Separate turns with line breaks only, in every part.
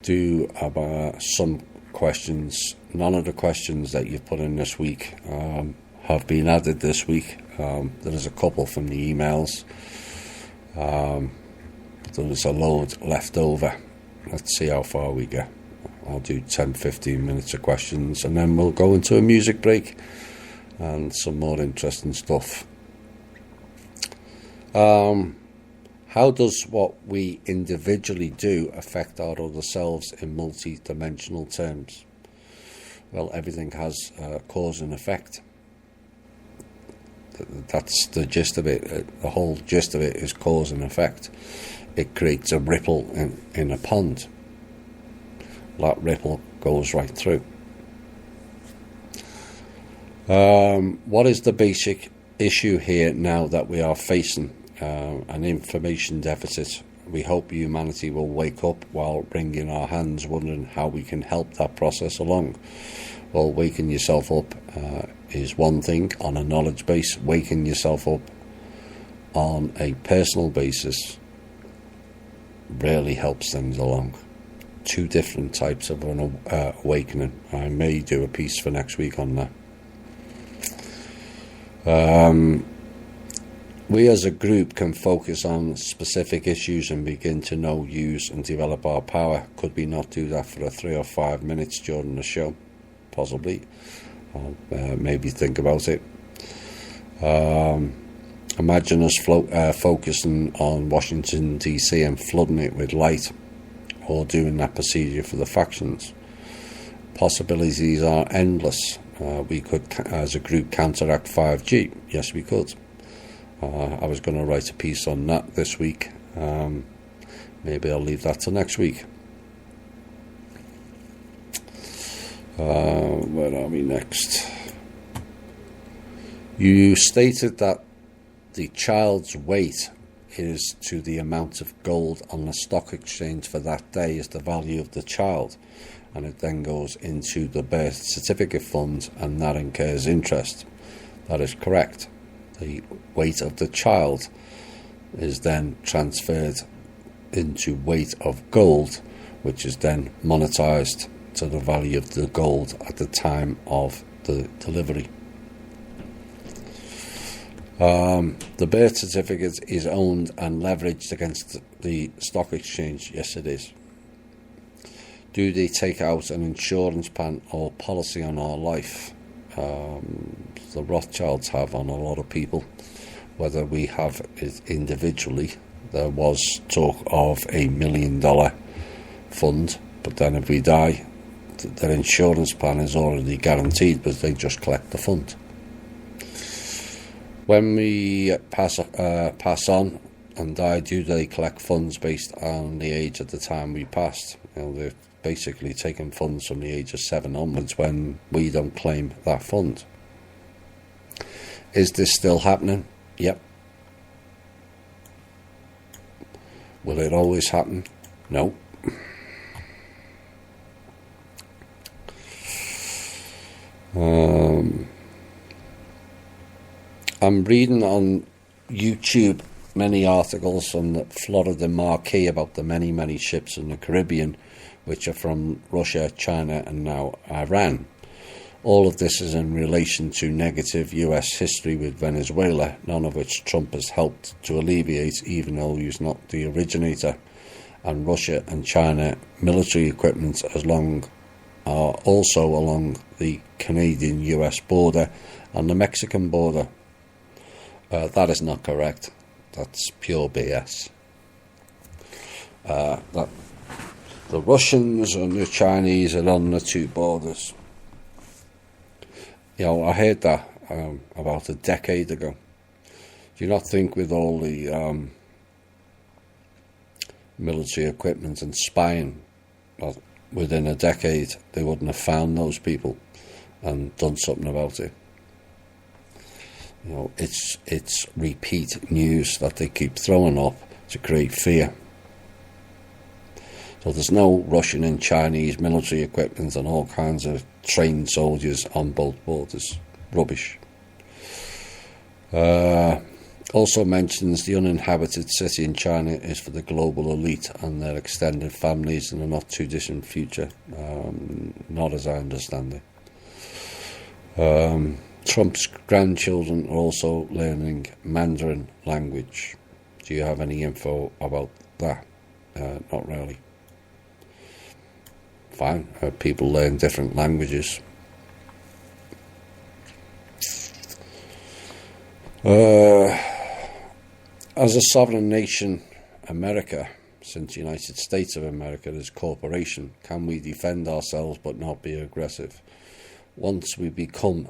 Do about some questions. None of the questions that you've put in this week have been added this week. There is a couple from the emails. There's a load left over. Let's see how far we get. I'll do 10-15 minutes of questions and then we'll go into a music break and some more interesting stuff. How does what we individually do affect our other selves in multi-dimensional terms? Well, everything has cause and effect. That's the gist of it. The whole gist of it is cause and effect. It creates a ripple in a pond. That ripple goes right through. What is the basic issue here now that we are facing? An information deficit. We hope humanity will wake up while wringing our hands, wondering how we can help that process along. Well, waking yourself up is one thing on a knowledge base. Waking yourself up on a personal basis really helps things along. Two different types of an awakening. I may do a piece for next week on that. We as a group can focus on specific issues and begin to know, use and develop our power. Could we not do that for 3 or 5 minutes during the show? Possibly. Maybe think about it. Imagine us focusing on Washington DC and flooding it with light, or doing that procedure for the factions. Possibilities are endless. We could, as a group, counteract 5G. Yes, we could. I was going to write a piece on that this week. Maybe I'll leave that till next week. Where are we next? You stated that the child's weight is to the amount of gold on the stock exchange for that day is the value of the child, and it then goes into the birth certificate fund and that incurs interest. That is correct. The weight of the child is then transferred into weight of gold, which is then monetized to the value of the gold at the time of the delivery. The birth certificate is owned and leveraged against the stock exchange. Yes, it is. Do they take out an insurance plan or policy on our life? The Rothschilds have on a lot of people. Whether we have it individually, there was talk of $1 million fund, but then if we die, their insurance plan is already guaranteed because they just collect the fund. When we pass on and die, do they collect funds based on the age at the time we passed? They're basically taking funds from the age of 7 onwards when we don't claim that fund. Is this still happening? Yep. Will it always happen? No. I'm reading on YouTube many articles on the Florida Marquis about the many ships in the Caribbean which are from Russia, China and now Iran. All of this is in relation to negative US history with Venezuela, none of which Trump has helped to alleviate, even though he's not the originator. And Russia and China military equipment are also along the Canadian-US border and the Mexican border. That is not correct. That's pure BS. The Russians and the Chinese are on the two borders. I heard that about a decade ago. Do you not think with all the military equipment and spying, that within a decade they wouldn't have found those people and done something about it? It's repeat news that they keep throwing up to create fear. So there's no Russian and Chinese military equipment and all kinds of trained soldiers on both borders. Rubbish. Also mentions the uninhabited city in China is for the global elite and their extended families in a not too distant future. Not as I understand it. Trump's grandchildren are also learning Mandarin language. Do you have any info about that? Not really. Fine, people learn different languages. As a sovereign nation, America, since the United States of America is a corporation, can we defend ourselves but not be aggressive? Once we become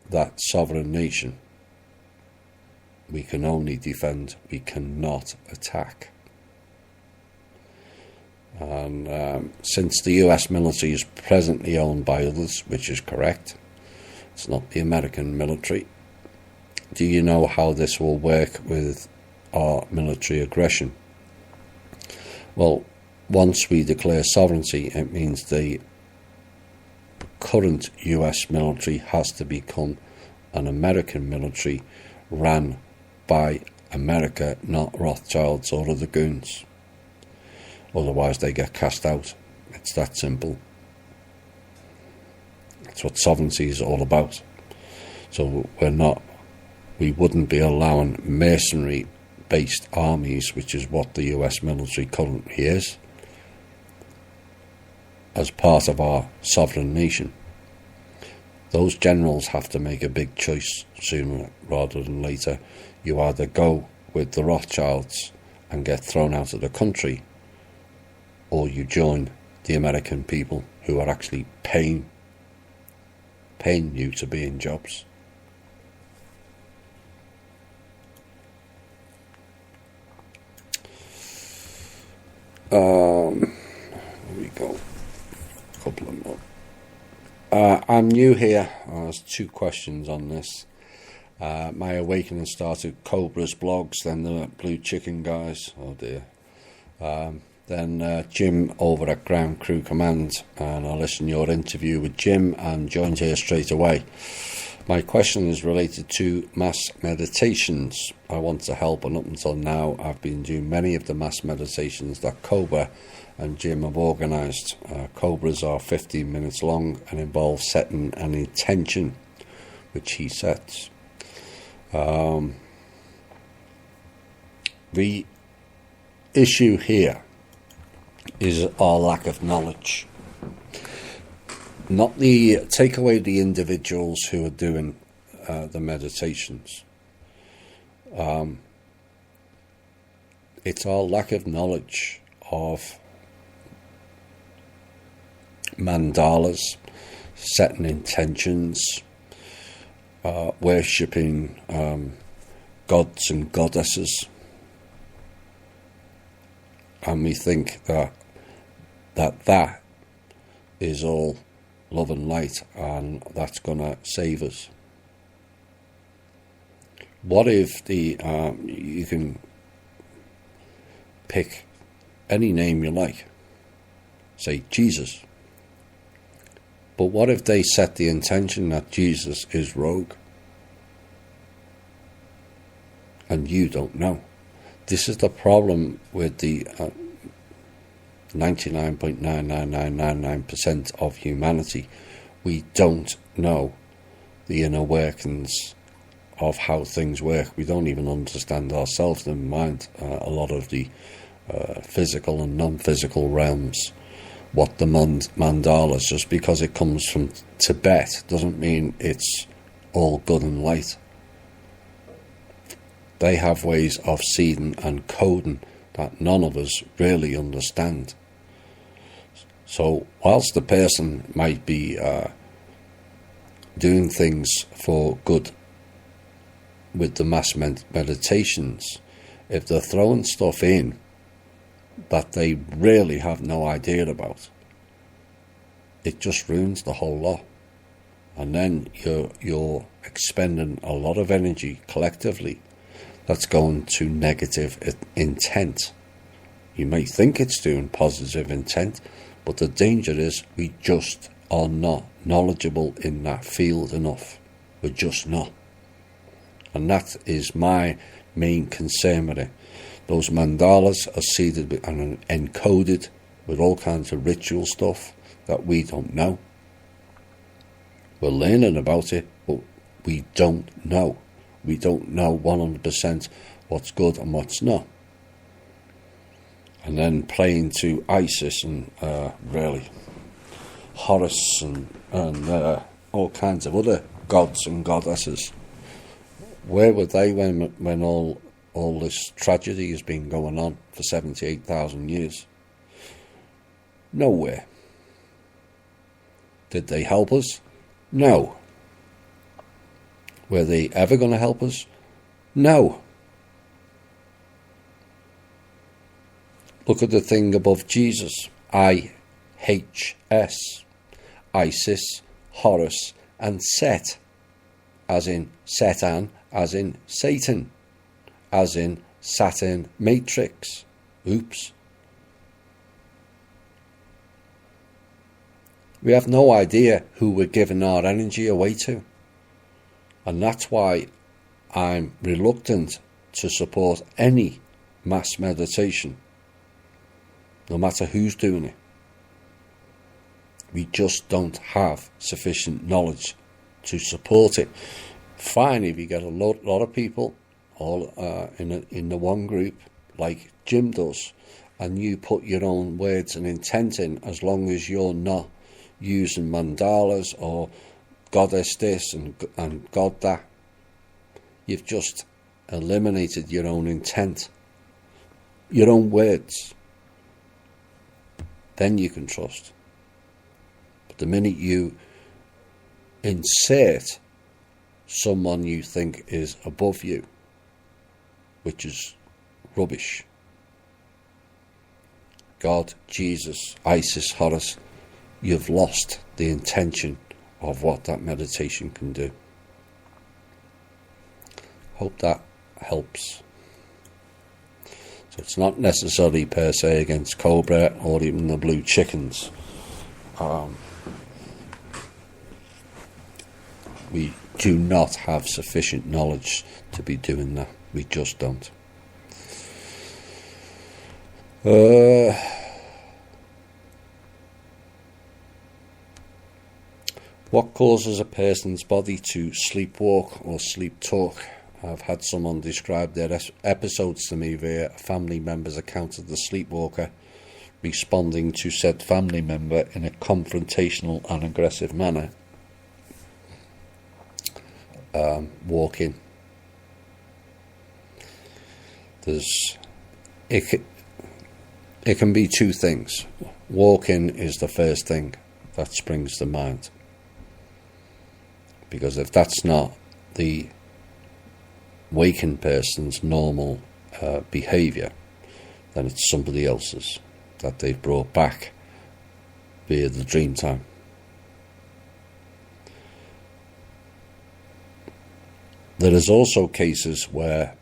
that sovereign nation, we can only defend, we cannot attack. And since the US military is presently owned by others, which is correct, it's not the American military, do you know how this will work with our military aggression? Well, once we declare sovereignty, it means the current US military has to become an American military ran by America, not Rothschilds or other goons. Otherwise they get cast out. It's that simple. That's what sovereignty is all about. So we wouldn't be allowing mercenary-based armies, which is what the US military currently is, as part of our sovereign nation. Those generals have to make a big choice sooner rather than later. You either go with the Rothschilds and get thrown out of the country, or you join the American people who are actually paying you to be in jobs. Here we go. A couple of more. I'm new here. There's 2 questions on this. My awakening started Cobra's blogs, then the Blue Chicken guys. Oh dear. Then Jim over at Ground Crew Command, and I listened to your interview with Jim and joined here straight away. My question is related to mass meditations. I want to help, and up until now I've been doing many of the mass meditations that Cobra and Jim have organised. Cobras are 15 minutes long and involve setting an intention, which he sets. The issue here is our lack of knowledge. Not the take away the individuals who are doing the meditations. It's our lack of knowledge of mandalas, setting intentions, worshipping gods and goddesses, and we think that is all love and light, and that's going to save us. What if you can pick any name you like, say Jesus, but what if they set the intention that Jesus is rogue and you don't know? This is the problem with the 99.99999% of humanity. We don't know the inner workings of how things work. We don't even understand ourselves, never mind a lot of the physical and non-physical realms. What the mandalas, just because it comes from Tibet doesn't mean it's all good and light. They have ways of seeding and coding that none of us really understand. So whilst the person might be doing things for good with the mass meditations, if they're throwing stuff in that they really have no idea about, it just ruins the whole lot. And then you're expending a lot of energy collectively that's going to negative intent. You may think it's doing positive intent, but the danger is we just are not knowledgeable in that field enough. We're just not. And that is my main concern with it. Those mandalas are seeded and encoded with all kinds of ritual stuff that we don't know. We're learning about it, but we don't know. We don't know 100% what's good and what's not. And then playing to Isis and really Horus and all kinds of other gods and goddesses. Where were they when all this tragedy has been going on for 78,000 years? Nowhere. Did they help us? No. Were they ever going to help us? No. Look at the thing above Jesus. IHS. Isis, Horus, and Set. As in Satan, as in Satan. As in Saturn Matrix. Oops. We have no idea who we're giving our energy away to. And that's why I'm reluctant to support any mass meditation, no matter who's doing it. We just don't have sufficient knowledge to support it. Fine if you get a lot of people all in the one group, like Jim does, and you put your own words and intent in, as long as you're not using mandalas or goddess this and god that. You've just eliminated your own intent, your own words. Then you can trust. But the minute you insert someone you think is above you, which is rubbish, God, Jesus, Isis, Horus, you've lost the intention of what that meditation can do. Hope that helps. So it's not necessarily per se against Cobra or even the blue chickens. We do not have sufficient knowledge to be doing that. We just don't. What causes a person's body to sleepwalk or sleep talk? I've had someone describe their episodes to me via a family member's account of the sleepwalker responding to said family member in a confrontational and aggressive manner. Walking. It can be two things. Walking is the first thing that springs to mind. Because if that's not the waking person's normal behaviour, then it's somebody else's that they've brought back via the dream time. There is also cases where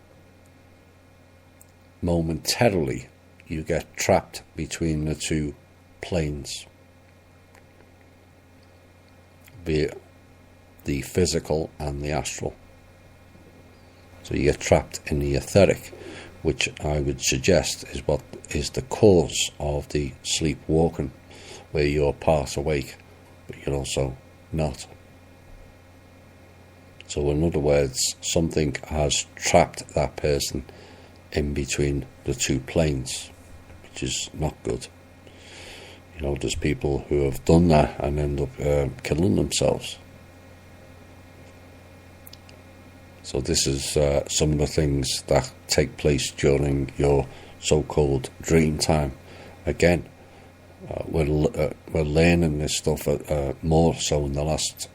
momentarily you get trapped between the two planes, be it the physical and the astral. So you get trapped in the etheric, which I would suggest is what is the cause of the sleepwalking, where you're part awake, but you're also not. So in other words, something has trapped that person in between the two planes, which is not good. You know, there's people who have done that and end up killing themselves. So this is some of the things that take place during your so-called dream time. Again, we're learning this stuff more so in the last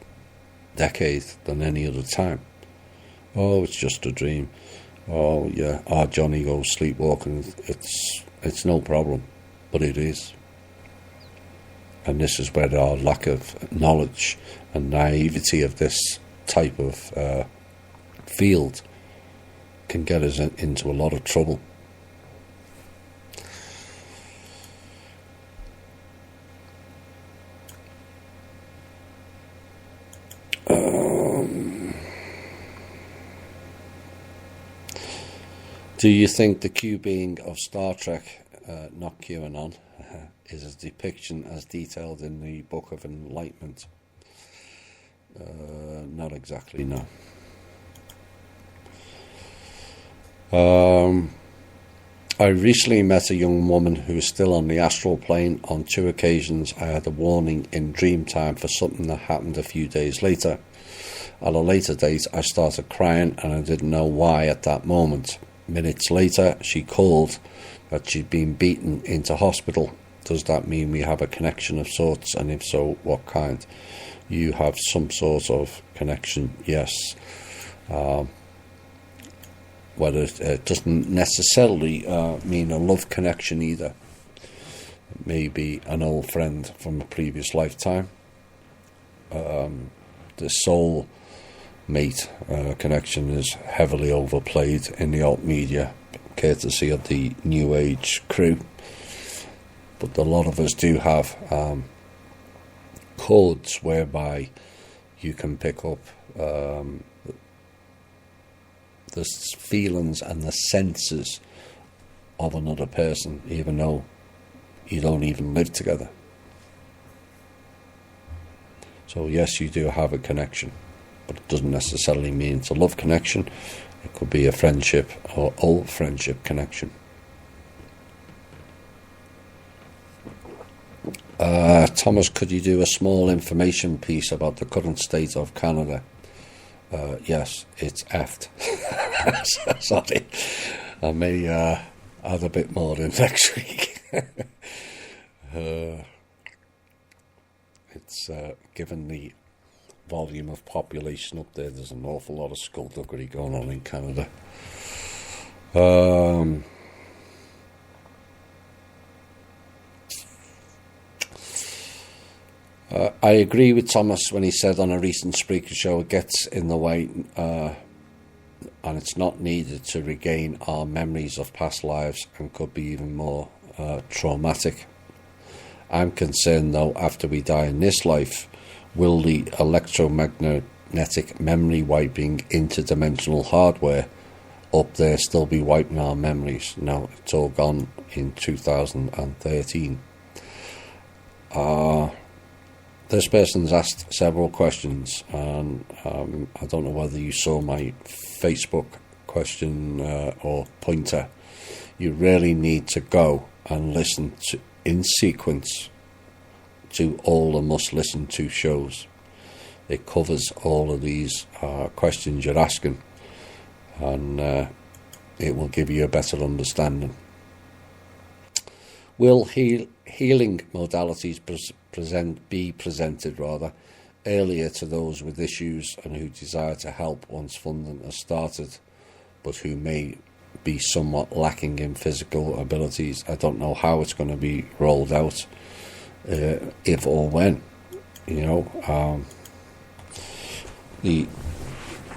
decade than any other time. Oh, it's just a dream. Oh yeah, Johnny goes sleepwalking. It's no problem, but it is. And this is where our lack of knowledge and naivety of this type of field can get us into a lot of trouble. Do you think the Q being of Star Trek, not QAnon, is a depiction as detailed in the Book of Enlightenment? Not exactly, no. I recently met a young woman who is still on the astral plane. On 2 occasions I had a warning in dream time for something that happened a few days later. At a later date I started crying and I didn't know why at that moment. Minutes later she called that she'd been beaten into hospital. Does that mean we have a connection of sorts, and if so, what kind? You have some sort of connection, yes. Whether it doesn't necessarily mean a love connection either. It may be an old friend from a previous lifetime. The soul mate connection is heavily overplayed in the alt media, courtesy of the New Age crew. But a lot of us do have codes whereby you can pick up the feelings and the senses of another person, even though you don't even live together. So yes, you do have a connection, but it doesn't necessarily mean it's a love connection. It could be a friendship or old friendship connection. Thomas, could you do a small information piece about the current state of Canada? Yes, it's effed. Sorry, I may add a bit more in next week. It's given the volume of population up there, there's an awful lot of skullduggery going on in Canada. I agree with Thomas when he said on a recent Spreaker show it gets in the way and it's not needed to regain our memories of past lives and could be even more traumatic. I'm concerned though, after we die in this life, will the electromagnetic memory wiping interdimensional hardware up there still be wiping our memories? No, it's all gone in 2013. This person's asked several questions, and I don't know whether you saw my Facebook question or pointer. You really need to go and listen to, in sequence, to all the must listen to shows. It covers all of these questions you're asking, and it will give you a better understanding. Will healing modalities be presented earlier to those with issues and who desire to help once funding has started, but who may be somewhat lacking in physical abilities? I don't know how it's going to be rolled out, if or when.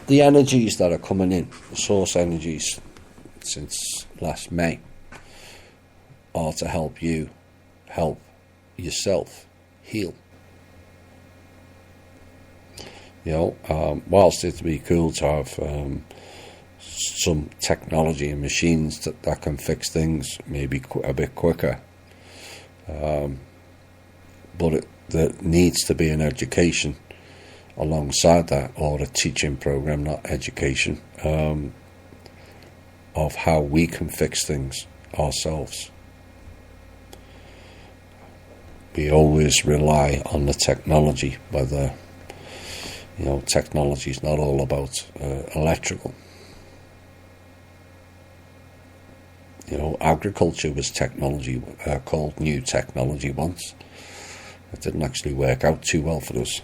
The energies that are coming in, the source energies since last May, are to help you help yourself heal. Whilst it'd be cool to have some technology and machines that can fix things maybe a bit quicker, but there needs to be an education alongside that, or a teaching program, not education, of how we can fix things ourselves. We always rely on the technology, whether technology is not all about electrical. Agriculture was technology, called new technology once. It didn't actually work out too well for us,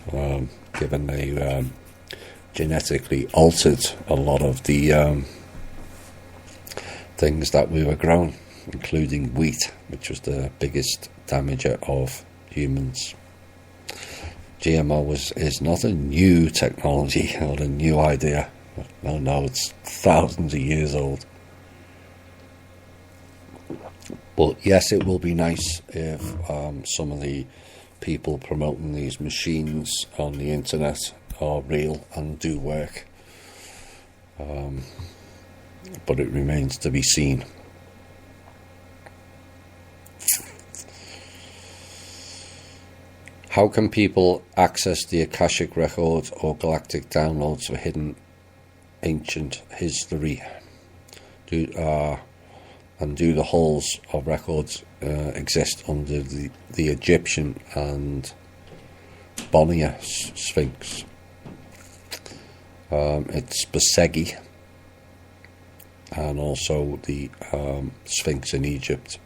given they genetically altered a lot of the things that we were growing, including wheat, which was the biggest damager of humans. GMO is not a new technology or a new idea. No, it's thousands of years old. But yes, it will be nice if some of the people promoting these machines on the internet are real and do work. but it remains to be seen. How can people access the Akashic Records or galactic downloads for hidden ancient history? Do the halls of records exist under the Egyptian and Bonnier Sphinx? It's Besegi and also the Sphinx in Egypt.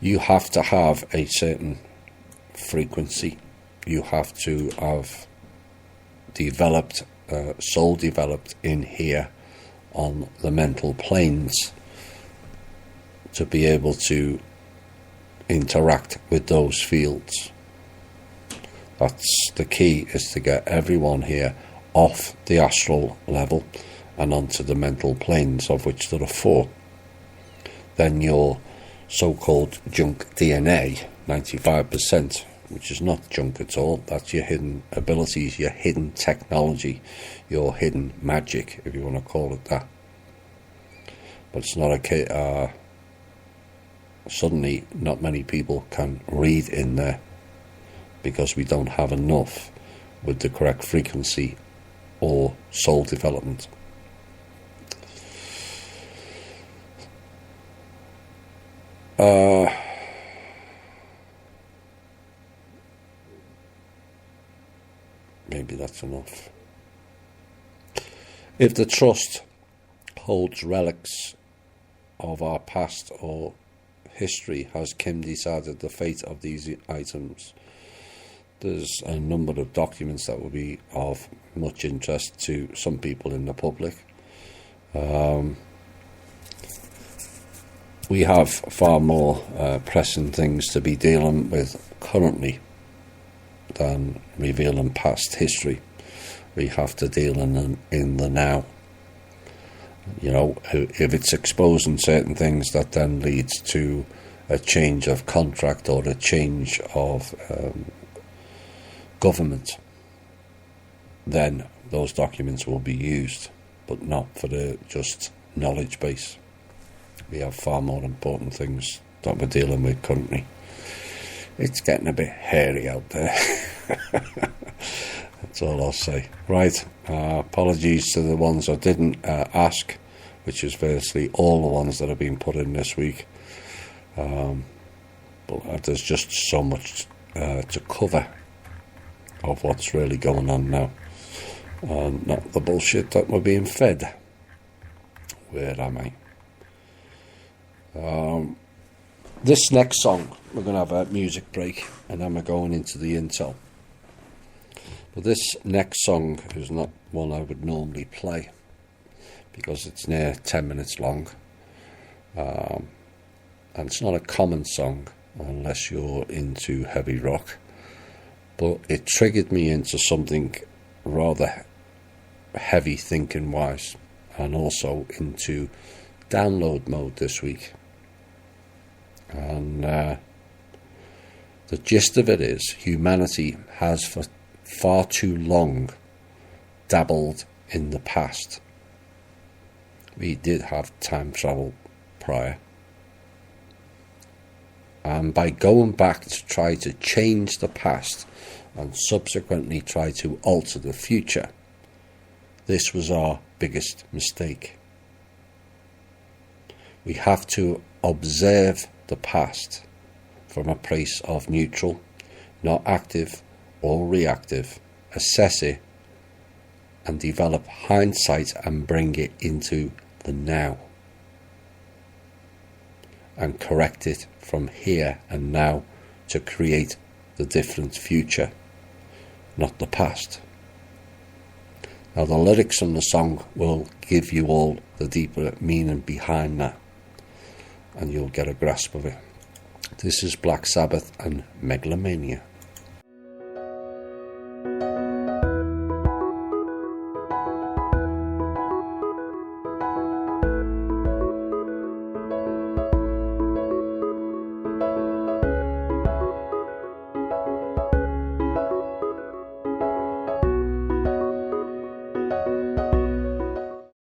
You have to have a certain frequency. You have to have developed, soul developed in here on the mental planes to be able to interact with those fields. That's the key, is to get everyone here off the astral level and onto the mental planes, of which there are 4. Then your so-called junk DNA, 95%, which is not junk at all, that's your hidden abilities, your hidden technology, your hidden magic, if you want to call it that. But it's not a suddenly not many people can read in there because we don't have enough with the correct frequency or soul development. Maybe that's enough. If the trust holds relics of our past or history, has Kim decided the fate of these items? There's a number of documents that will be of much interest to some people in the public. We have far more pressing things to be dealing with currently than revealing past history. We have to deal in the now. You know, if it's exposing certain things that then leads to a change of contract or a change of government, then those documents will be used, but not for the just knowledge base. We have far more important things that we're dealing with currently. It's getting a bit hairy out there. That's all I'll say. Right, apologies to the ones I didn't ask, which is virtually all the ones that have been put in this week. But there's just so much to cover of what's really going on now. Not the bullshit that we're being fed. Where am I? This next song, we're going to have a music break and then we're going into the intel. But this next song is not one I would normally play because it's near 10 minutes long. And it's not a common song unless you're into heavy rock. But it triggered me into something rather heavy thinking wise, and also into download mode this week. And the gist of it is, humanity has for far too long dabbled in the past. We did have time travel prior. And by going back to try to change the past and subsequently try to alter the future, this was our biggest mistake. We have to observe the past from a place of neutral, not active or reactive, assess it and develop hindsight and bring it into the now and correct it from here and now to create the different future, not the past. Now the lyrics on the song will give you all the deeper meaning behind that, and you'll get a grasp of it. This is Black Sabbath and Megalomania.